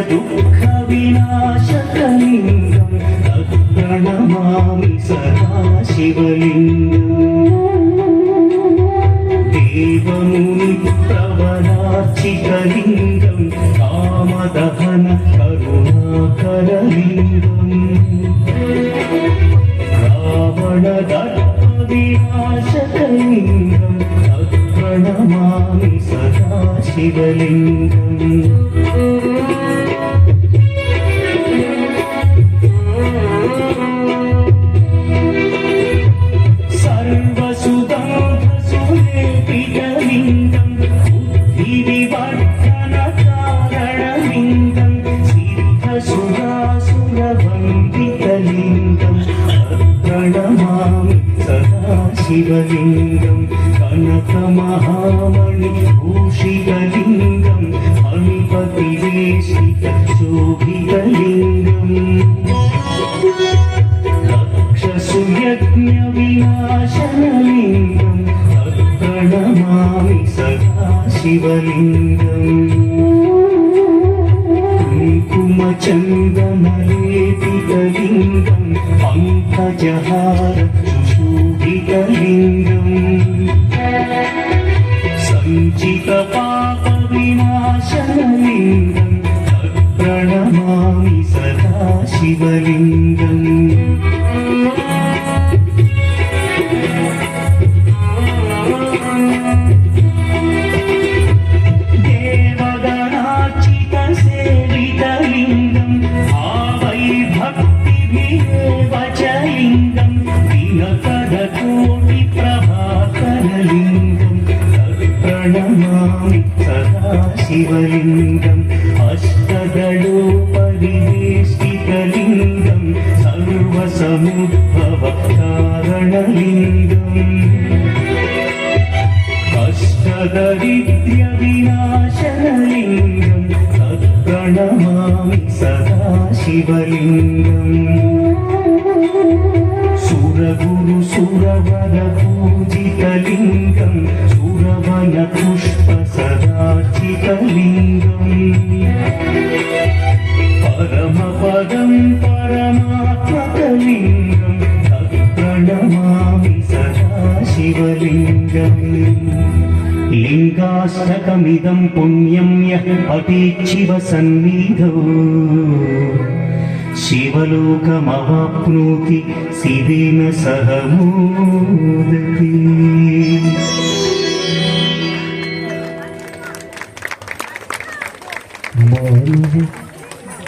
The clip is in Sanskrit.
दुःखविनाशकलिङ्गं तत्प्रणमामि सदा शिवलिङ्गम् देवमुनिप्रवरार्चितलिङ्गं कामदहन करुणाकरलिङ्गम् रावणदर्पविनाशकलिङ्गं तत्प्रणमामि सदा शिवलिङ्गम् सर्वसुगन्धसुलेपितलिङ्गं बुद्धिविवर्धनकारणलिङ्गं सिद्धसुरासुरवन्दितलिङ्गं प्रणमामि सदा शिवलिङ्गं कनकमहामणिभूषितलिङ्गं मणिपतिवेशितशोभितलिङ्गम् रक्षसुयज्ञविनाशनलिङ्गं तत्प्रणमामि सदा शिवलिङ्गम् कुङ्कुमचन्दनलेपितलिङ्गं पङ्कजहार सुशोभितलिङ्गम् सञ्चितपापविनाशनलिङ्गं तत्प्रणमामि सदा शिवलिङ्गम् देवगणार्चितसेवितलिङ्गं भावैर्भक्तिभिर्वचलिङ्गं दिनकरकोटिप्रभाकरलिङ्गं तत्प्रणमामि सदा शिवलिङ्गम् अष्टदलोपरिवेष्टितलिङ्गं सर्वसमुद्भवकारणलिङ्गम् अष्टदरिद्र्यविनाशनलिङ्गं तत्प्रणमामि सदा शिवलिङ्गम् सुरगुरुसुरवरपूजितलिङ्गं सुरवनपुष्पसदार्चितलिङ्गम् परमपदं परमात्मकलिङ्गं तत्प्रणमामि सदा शिवलिङ्गम् लिङ्गाष्टकमिदं पुण्यं यः पठेत् शिवसन्निधौ शिवलोकमवाप्नोति शिवेन सह मोदते।